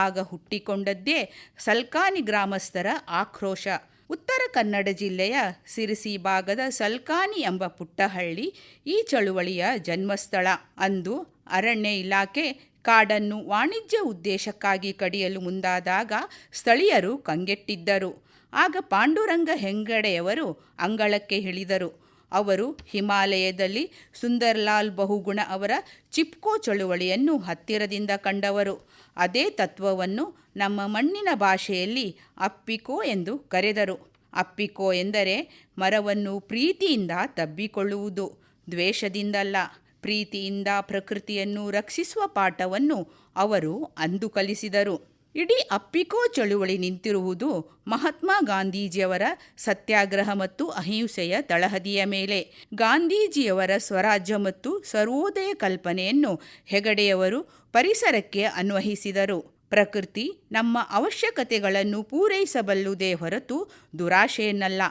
ಆಗ ಹುಟ್ಟಿಕೊಂಡದ್ದೇ ಸಲ್ಕಾನಿ ಗ್ರಾಮಸ್ಥರ ಆಕ್ರೋಶ. ಉತ್ತರ ಕನ್ನಡ ಜಿಲ್ಲೆಯ ಸಿರಸಿ ಭಾಗದ ಸಲ್ಕಾನಿ ಎಂಬ ಪುಟ್ಟಹಳ್ಳಿ ಈ ಚಳುವಳಿಯ ಜನ್ಮಸ್ಥಳ. ಅಂದು ಅರಣ್ಯ ಇಲಾಖೆ ಕಾಡನ್ನು ವಾಣಿಜ್ಯ ಉದ್ದೇಶಕ್ಕಾಗಿ ಕಡಿಯಲು ಮುಂದಾದಾಗ ಸ್ಥಳೀಯರು ಕಂಗೆಟ್ಟಿದ್ದರು. ಆಗ ಪಾಂಡುರಂಗ ಹೆಗಡೆಯವರು ಅಂಗಳಕ್ಕೆ ಇಳಿದರು. ಅವರು ಹಿಮಾಲಯದಲ್ಲಿ ಸುಂದರ್ಲಾಲ್ ಬಹುಗುಣ ಅವರ ಚಿಪ್ಕೋ ಚಳುವಳಿಯನ್ನು ಹತ್ತಿರದಿಂದ ಕಂಡವರು. ಅದೇ ತತ್ವವನ್ನು ನಮ್ಮ ಮಣ್ಣಿನ ಭಾಷೆಯಲ್ಲಿ ಅಪ್ಪಿಕೋ ಎಂದು ಕರೆದರು. ಅಪ್ಪಿಕೋ ಎಂದರೆ ಮರವನ್ನು ಪ್ರೀತಿಯಿಂದ ತಬ್ಬಿಕೊಳ್ಳುವುದು, ದ್ವೇಷದಿಂದಲ್ಲ. ಪ್ರೀತಿಯಿಂದ ಪ್ರಕೃತಿಯನ್ನು ರಕ್ಷಿಸುವ ಪಾಠವನ್ನು ಅವರು ಅಂದು ಕಲಿಸಿದರು. ಇಡೀ ಅಪ್ಪಿಕೋ ಚಳುವಳಿ ನಿಂತಿರುವುದು ಮಹಾತ್ಮ ಗಾಂಧೀಜಿಯವರ ಸತ್ಯಾಗ್ರಹ ಮತ್ತು ಅಹಿಂಸೆಯ ತಳಹದಿಯ ಮೇಲೆ. ಗಾಂಧೀಜಿಯವರ ಸ್ವರಾಜ್ಯ ಮತ್ತು ಸರ್ವೋದಯ ಕಲ್ಪನೆಯನ್ನು ಹೆಗಡೆಯವರು ಪರಿಸರಕ್ಕೆ ಅನ್ವಯಿಸಿದರು. ಪ್ರಕೃತಿ ನಮ್ಮ ಅವಶ್ಯಕತೆಗಳನ್ನು ಪೂರೈಸಬಲ್ಲುದೇ ಹೊರತು ದುರಾಶೆಯನ್ನಲ್ಲ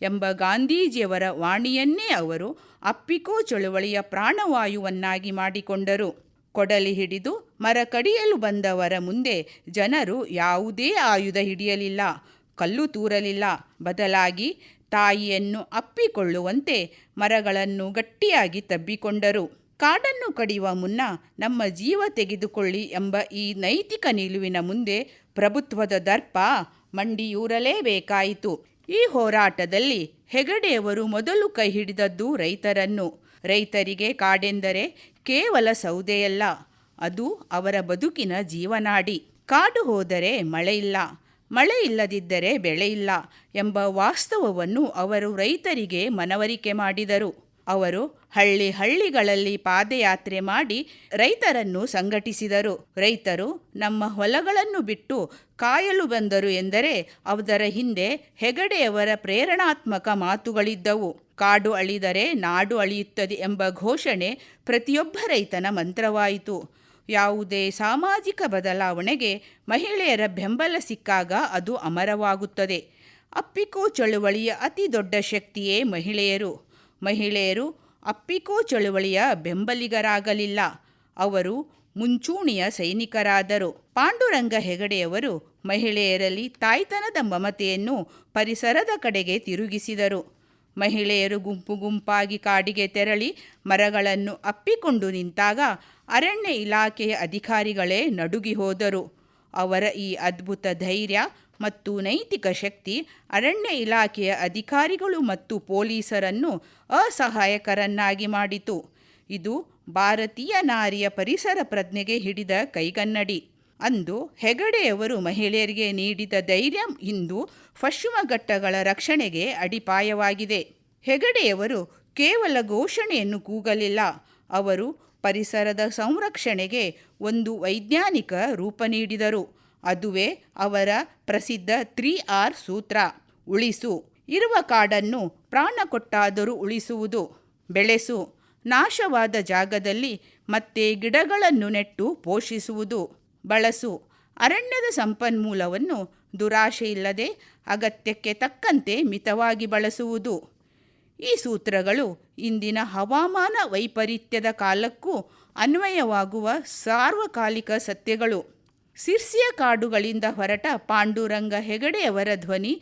ಎಂಬ ಗಾಂಧೀಜಿಯವರ ವಾಣಿಯನ್ನೇ ಅವರು ಅಪ್ಪಿಕೋ ಚಳುವಳಿಯ ಪ್ರಾಣವಾಯುವನ್ನಾಗಿ ಮಾಡಿಕೊಂಡರು. ಕೊಡಲಿ ಹಿಡಿದು ಮರ ಕಡಿಯಲು ಬಂದವರ ಮುಂದೆ ಜನರು ಯಾವುದೇ ಆಯುಧ ಹಿಡಿಯಲಿಲ್ಲ, ಕಲ್ಲು ತೂರಲಿಲ್ಲ. ಬದಲಾಗಿ ತಾಯಿಯನ್ನು ಅಪ್ಪಿಕೊಳ್ಳುವಂತೆ ಮರಗಳನ್ನು ಗಟ್ಟಿಯಾಗಿ ತಬ್ಬಿಕೊಂಡರು. ಕಾಡನ್ನು ಕಡಿಯುವ ಮುನ್ನ ನಮ್ಮ ಜೀವ ತೆಗೆದುಕೊಳ್ಳಿ ಎಂಬ ಈ ನೈತಿಕ ನಿಲುವಿನ ಮುಂದೆ ಪ್ರಭುತ್ವದ ದರ್ಪ ಮಂಡಿಯೂರಲೇಬೇಕಾಯಿತು. ಈ ಹೋರಾಟದಲ್ಲಿ ಹೆಗಡೆಯವರು ಮೊದಲು ಕೈ ಹಿಡಿದದ್ದು ರೈತರನ್ನು. ರೈತರಿಗೆ ಕಾಡೆಂದರೆ ಕೇವಲ ಸೌದೆಯಲ್ಲ, ಅದು ಅವರ ಬದುಕಿನ ಜೀವನಾಡಿ. ಕಾಡು ಹೋದರೆ ಮಳೆ ಇಲ್ಲ, ಮಳೆ ಇಲ್ಲದಿದ್ದರೆ ಬೆಳೆ ಇಲ್ಲ ಎಂಬ ವಾಸ್ತವವನ್ನು ಅವರು ರೈತರಿಗೆ ಮನವರಿಕೆ ಮಾಡಿದರು. ಅವರು ಹಳ್ಳಿಗಳಲ್ಲಿ ಪಾದಯಾತ್ರೆ ಮಾಡಿ ರೈತರನ್ನು ಸಂಘಟಿಸಿದರು. ರೈತರು ನಮ್ಮ ಹೊಲಗಳನ್ನು ಬಿಟ್ಟು ಕಾಯಲು ಬಂದರು ಎಂದರೆ ಅದರ ಹಿಂದೆ ಹೆಗಡೆಯವರ ಪ್ರೇರಣಾತ್ಮಕ ಮಾತುಗಳಿದ್ದವು. ಕಾಡು ಅಳಿದರೆ ನಾಡು ಅಳಿಯುತ್ತದೆ ಎಂಬ ಘೋಷಣೆ ಪ್ರತಿಯೊಬ್ಬ ರೈತನ ಮಂತ್ರವಾಯಿತು. ಯಾವುದೇ ಸಾಮಾಜಿಕ ಬದಲಾವಣೆಗೆ ಮಹಿಳೆಯರ ಬೆಂಬಲ ಸಿಕ್ಕಾಗ ಅದು ಅಮರವಾಗುತ್ತದೆ. ಅಪ್ಪಿಕೋ ಚಳುವಳಿಯ ಅತಿ ದೊಡ್ಡ ಶಕ್ತಿಯೇ ಮಹಿಳೆಯರು. ಮಹಿಳೆಯರು ಅಪ್ಪಿಕೋ ಚಳುವಳಿಯ ಬೆಂಬಲಿಗರಾಗಲಿಲ್ಲ, ಅವರು ಮುಂಚೂಣಿಯ ಸೈನಿಕರಾದರು. ಪಾಂಡುರಂಗ ಹೆಗಡೆಯವರು ಮಹಿಳೆಯರಲ್ಲಿ ತಾಯ್ತನದ ಮಮತೆಯನ್ನು ಪರಿಸರದ ಕಡೆಗೆ ತಿರುಗಿಸಿದರು. ಮಹಿಳೆಯರು ಗುಂಪು ಗುಂಪಾಗಿ ಕಾಡಿಗೆ ತೆರಳಿ ಮರಗಳನ್ನು ಅಪ್ಪಿಕೊಂಡು ನಿಂತಾಗ ಅರಣ್ಯ ಇಲಾಖೆಯ ಅಧಿಕಾರಿಗಳೇ ನಡುಗಿ ಹೋದರು. ಅವರ ಈ ಅದ್ಭುತ ಧೈರ್ಯ ಮತ್ತು ನೈತಿಕ ಶಕ್ತಿ ಅರಣ್ಯ ಇಲಾಖೆಯ ಅಧಿಕಾರಿಗಳು ಮತ್ತು ಪೊಲೀಸರನ್ನು ಅಸಹಾಯಕರನ್ನಾಗಿ ಮಾಡಿತು. ಇದು ಭಾರತೀಯ ನಾರಿಯ ಪರಿಸರ ಪ್ರಜ್ಞೆಗೆ ಹಿಡಿದ ಕೈಗನ್ನಡಿ. ಅಂದು ಹೆಗಡೆಯವರು ಮಹಿಳೆಯರಿಗೆ ನೀಡಿದ ಧೈರ್ಯ ಇಂದು ಪಶ್ಚಿಮ ಘಟ್ಟಗಳ ರಕ್ಷಣೆಗೆ ಅಡಿಪಾಯವಾಗಿದೆ. ಹೆಗಡೆಯವರು ಕೇವಲ ಘೋಷಣೆಯನ್ನು ಕೂಗಲಿಲ್ಲ, ಅವರು ಪರಿಸರದ ಸಂರಕ್ಷಣೆಗೆ ಒಂದು ವೈಜ್ಞಾನಿಕ ರೂಪ ನೀಡಿದರು. ಅದುವೇ ಅವರ ಪ್ರಸಿದ್ಧ 3R ಸೂತ್ರ. ಉಳಿಸು, ಇರುವ ಕಾಡನ್ನು ಪ್ರಾಣ ಕೊಟ್ಟಾದರೂ ಉಳಿಸುವುದು. ಬೆಳೆಸು, ನಾಶವಾದ ಜಾಗದಲ್ಲಿ ಮತ್ತೆ ಗಿಡಗಳನ್ನು ನೆಟ್ಟು ಪೋಷಿಸುವುದು. ಬಳಸು, ಅರಣ್ಯದ ಸಂಪನ್ಮೂಲವನ್ನು ದುರಾಶೆಯಿಲ್ಲದೆ ಅಗತ್ಯಕ್ಕೆ ತಕ್ಕಂತೆ ಮಿತವಾಗಿ ಬಳಸುವುದು. ಈ ಸೂತ್ರಗಳು ಇಂದಿನ ಹವಾಮಾನ ವೈಪರೀತ್ಯದ ಕಾಲಕ್ಕೂ ಅನ್ವಯವಾಗುವ ಸಾರ್ವಕಾಲಿಕ ಸತ್ಯಗಳು. ಸಿರ್ಸಿಯ ಕಾಡುಗಳಿಂದ ಹೊರಟ ಪಾಂಡುರಂಗ ಹೆಗಡೆಯವರ ಧ್ವನಿ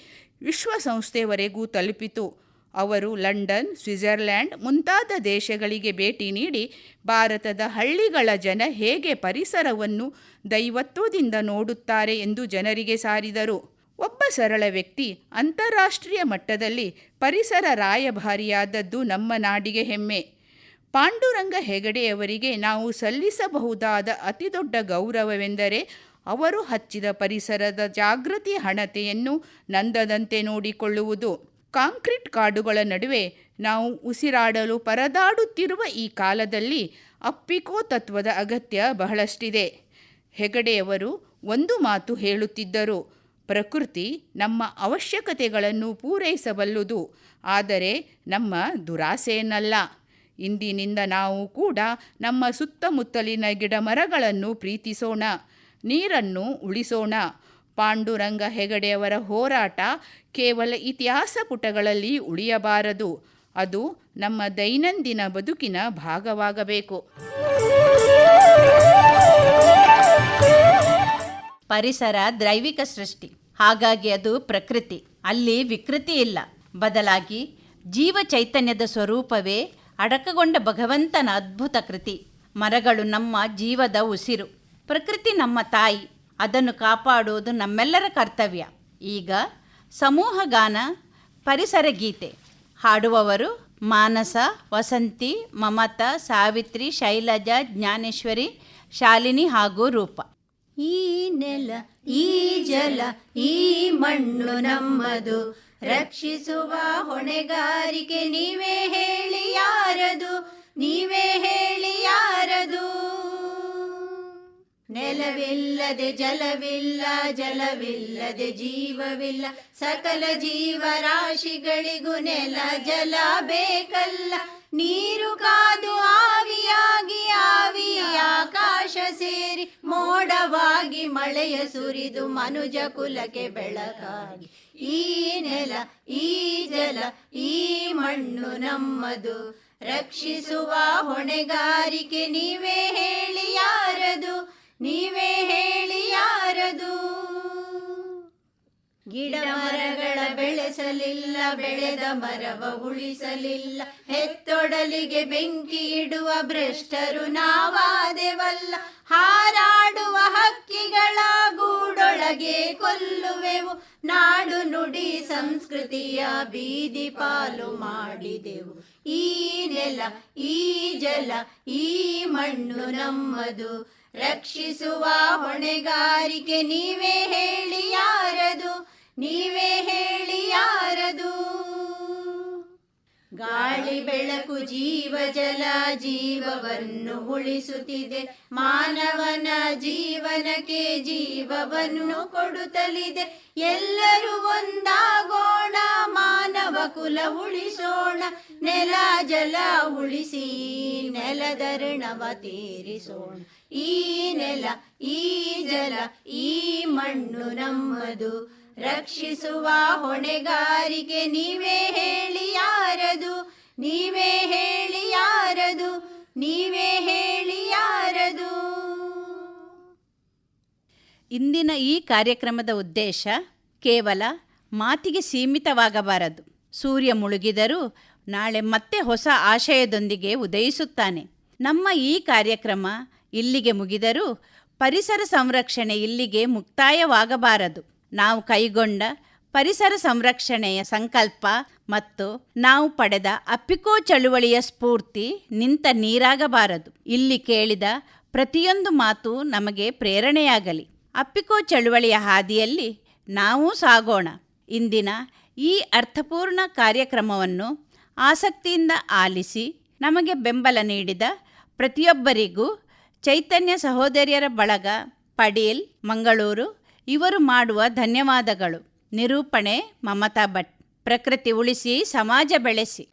ವಿಶ್ವಸಂಸ್ಥೆಯವರೆಗೂ ತಲುಪಿತು. ಅವರು ಲಂಡನ್, ಸ್ವಿಟ್ಜರ್ಲ್ಯಾಂಡ್ ಮುಂತಾದ ದೇಶಗಳಿಗೆ ಭೇಟಿ ನೀಡಿ ಭಾರತದ ಹಳ್ಳಿಗಳ ಜನ ಹೇಗೆ ಪರಿಸರವನ್ನು ದೈವತ್ವದಿಂದ ನೋಡುತ್ತಾರೆ ಎಂದು ಜನರಿಗೆ ಸಾರಿದರು. ಒಬ್ಬ ಸರಳ ವ್ಯಕ್ತಿ ಅಂತಾರಾಷ್ಟ್ರೀಯ ಮಟ್ಟದಲ್ಲಿ ಪರಿಸರ ರಾಯಭಾರಿಯಾದದ್ದು ನಮ್ಮ ನಾಡಿಗೆ ಹೆಮ್ಮೆ. ಪಾಂಡುರಂಗ ಹೆಗಡೆಯವರಿಗೆ ನಾವು ಸಲ್ಲಿಸಬಹುದಾದ ಅತಿದೊಡ್ಡ ಗೌರವವೆಂದರೆ ಅವರು ಹಚ್ಚಿದ ಪರಿಸರದ ಜಾಗೃತಿ ಹಣತೆಯನ್ನು ನಂದದಂತೆ ನೋಡಿಕೊಳ್ಳುವುದು. ಕಾಂಕ್ರೀಟ್ ಕಾಡುಗಳ ನಡುವೆ ನಾವು ಉಸಿರಾಡಲು ಪರದಾಡುತ್ತಿರುವ ಈ ಕಾಲದಲ್ಲಿ ಅಪ್ಪಿಕೋ ತತ್ವದ ಅಗತ್ಯ ಬಹಳಷ್ಟಿದೆ. ಹೆಗಡೆಯವರು ಒಂದು ಮಾತು ಹೇಳುತ್ತಿದ್ದರು, ಪ್ರಕೃತಿ ನಮ್ಮ ಅವಶ್ಯಕತೆಗಳನ್ನು ಪೂರೈಸಬಲ್ಲುದು, ಆದರೆ ನಮ್ಮ ದುರಾಸೆಯನ್ನಲ್ಲ. ಇಂದಿನಿಂದ ನಾವು ಕೂಡ ನಮ್ಮ ಸುತ್ತಮುತ್ತಲಿನ ಗಿಡಮರಗಳನ್ನು ಪ್ರೀತಿಸೋಣ, ನೀರನ್ನು ಉಳಿಸೋಣ. ಪಾಂಡುರಂಗ ಹೆಗಡೆಯವರ ಹೋರಾಟ ಕೇವಲ ಇತಿಹಾಸ ಪುಟಗಳಲ್ಲಿ ಉಳಿಯಬಾರದು, ಅದು ನಮ್ಮ ದೈನಂದಿನ ಬದುಕಿನ ಭಾಗವಾಗಬೇಕು. ಪರಿಸರ ದೈವಿಕ ಸೃಷ್ಟಿ, ಹಾಗಾಗಿ ಅದು ಪ್ರಕೃತಿ. ಅಲ್ಲಿ ವಿಕೃತಿ ಇಲ್ಲ, ಬದಲಾಗಿ ಜೀವ ಚೈತನ್ಯದ ಸ್ವರೂಪವೇ ಅಡಕಗೊಂಡ ಭಗವಂತನ ಅದ್ಭುತ ಕೃತಿ. ಮರಗಳು ನಮ್ಮ ಜೀವದ ಉಸಿರು, ಪ್ರಕೃತಿ ನಮ್ಮ ತಾಯಿ, ಅದನ್ನು ಕಾಪಾಡುವುದು ನಮ್ಮೆಲ್ಲರ ಕರ್ತವ್ಯ. ಈಗ ಸಮೂಹ ಗಾನ ಪರಿಸರ ಗೀತೆ ಹಾಡುವವರು ಮಾನಸ, ವಸಂತಿ, ಮಮತಾ, ಸಾವಿತ್ರಿ, ಶೈಲಜಾ, ಜ್ಞಾನೇಶ್ವರಿ, ಶಾಲಿನಿ ಹಾಗೂ ರೂಪ. ಈ ನೆಲ, ಈ ಜಲ, ಈ ಮಣ್ಣು ನಮ್ಮದು, ರಕ್ಷಿಸುವ ಹೊಣೆಗಾರಿಕೆ ನೀವೇ ಹೇಳಿ ಯಾರದು, ನೀವೇ ಹೇಳಿ ಯಾರದು. ನೆಲವಿಲ್ಲದೆ ಜಲವಿಲ್ಲ, ಜಲವಿಲ್ಲದೆ ಜೀವವಿಲ್ಲ, ಸಕಲ ಜೀವರಾಶಿಗಳಿಗೂ ನೆಲ ಜಲ ಬೇಕಲ್ಲ. ನೀರು ಕಾದು ಆವಿಯಾಗಿ, ಆವಿ ಆಕಾಶ ಸೇರಿ ಮೋಡವಾಗಿ ಮಳೆಯ ಸುರಿದು ಮನುಜ ಕುಲಕ್ಕೆ ಬೆಳಕಾಗಿ. ಈ ನೆಲ, ಈ ಜಲ, ಈ ಮಣ್ಣು ನಮ್ಮದು, ರಕ್ಷಿಸುವ ಹೊಣೆಗಾರಿಕೆ ನೀವೇ ಹೇಳಿ ಯಾರದು, ನೀವೇ ಹೇಳಿ ಯಾರದು. ಗಿಡ ಮರಗಳ ಬೆಳೆಸಲಿಲ್ಲ, ಬೆಳೆದ ಮರವ ಉಳಿಸಲಿಲ್ಲ, ಹೆತ್ತೊಡಲಿಗೆ ಬೆಂಕಿ ಇಡುವ ಭ್ರಷ್ಟರು ನಾವಾದೆವಲ್ಲ. ಹಾರಾಡುವ ಹಕ್ಕಿಗಳ ಗೂಡೊಳಗೆ ಕೊಲ್ಲುವೆವು, ನಾಡು ನುಡಿ ಸಂಸ್ಕೃತಿಯ ಬೀದಿ ಪಾಲು ಮಾಡಿದೆವು. ಈ ನೆಲ, ಈ ಜಲ, ಈ ಮಣ್ಣು ನಮ್ಮದು, ರಕ್ಷಿಸುವ ಹೊಣೆಗಾರಿಕೆ ನೀವೇ ಹೇಳಿ ಯಾರದು, ನೀವೇ ಹೇಳಿ ಯಾರದು. ಗಾಳಿ ಬೆಳಕು ಜೀವ ಜಲ ಜೀವವನ್ನು ಉಳಿಸುತ್ತಿದೆ, ಮಾನವನ ಜೀವನಕ್ಕೆ ಜೀವವನ್ನು ಕೊಡುತ್ತಲಿದೆ. ಎಲ್ಲರೂ ಒಂದಾಗೋಣ, ಮಾನವ ಕುಲ ಉಳಿಸೋಣ, ನೆಲ ಜಲ ಉಳಿಸಿ ನೆಲದ ಋಣವ ತೀರಿಸೋಣ. ಈ ನೆಲ, ಈ ಜಲ, ಈ ಮಣ್ಣು ನಮ್ಮದು, ರಕ್ಷಿಸುವ ಹೊಣೆಗಾರಿಕೆ ನೀವೇ ಹೇಳಿ ಯಾರದು, ನೀವೇ ಹೇಳಿ ಯಾರದು, ನೀವೇ ಹೇಳಿ ಯಾರದು. ಇಂದಿನ ಈ ಕಾರ್ಯಕ್ರಮದ ಉದ್ದೇಶ ಕೇವಲ ಮಾತಿಗೆ ಸೀಮಿತವಾಗಬಾರದು. ಸೂರ್ಯ ಮುಳುಗಿದರೂ ನಾಳೆ ಮತ್ತೆ ಹೊಸ ಆಶಯದೊಂದಿಗೆ ಉದಯಿಸುತ್ತಾನೆ. ನಮ್ಮ ಈ ಕಾರ್ಯಕ್ರಮ ಇಲ್ಲಿಗೆ ಮುಗಿದರೂ ಪರಿಸರ ಸಂರಕ್ಷಣೆ ಇಲ್ಲಿಗೆ ಮುಕ್ತಾಯವಾಗಬಾರದು. ನಾವು ಕೈಗೊಂಡ ಪರಿಸರ ಸಂರಕ್ಷಣೆಯ ಸಂಕಲ್ಪ ಮತ್ತು ನಾವು ಪಡೆದ ಅಪ್ಪಿಕೋ ಚಳುವಳಿಯ ಸ್ಫೂರ್ತಿ ನಿಂತ ನೀರಾಗಬಾರದು. ಇಲ್ಲಿ ಕೇಳಿದ ಪ್ರತಿಯೊಂದು ಮಾತು ನಮಗೆ ಪ್ರೇರಣೆಯಾಗಲಿ. ಅಪ್ಪಿಕೋ ಚಳುವಳಿಯ ಹಾದಿಯಲ್ಲಿ ನಾವು ಸಾಗೋಣ. ಇಂದಿನ ಈ ಅರ್ಥಪೂರ್ಣ ಕಾರ್ಯಕ್ರಮವನ್ನು ಆಸಕ್ತಿಯಿಂದ ಆಲಿಸಿ ನಮಗೆ ಬೆಂಬಲ ನೀಡಿದ ಪ್ರತಿಯೊಬ್ಬರಿಗೂ ಚೈತನ್ಯ ಸಹೋದರಿಯರ ಬಳಗ, ಪಡೀಲ್, ಮಂಗಳೂರು ಇವರು ಮಾಡುವ ಧನ್ಯವಾದಗಳು. ನಿರೂಪಣೆ ಮಮತಾ ಭಟ್. ಪ್ರಕೃತಿ ಉಳಿಸಿ ಸಮಾಜ ಬೆಳೆಸಿ.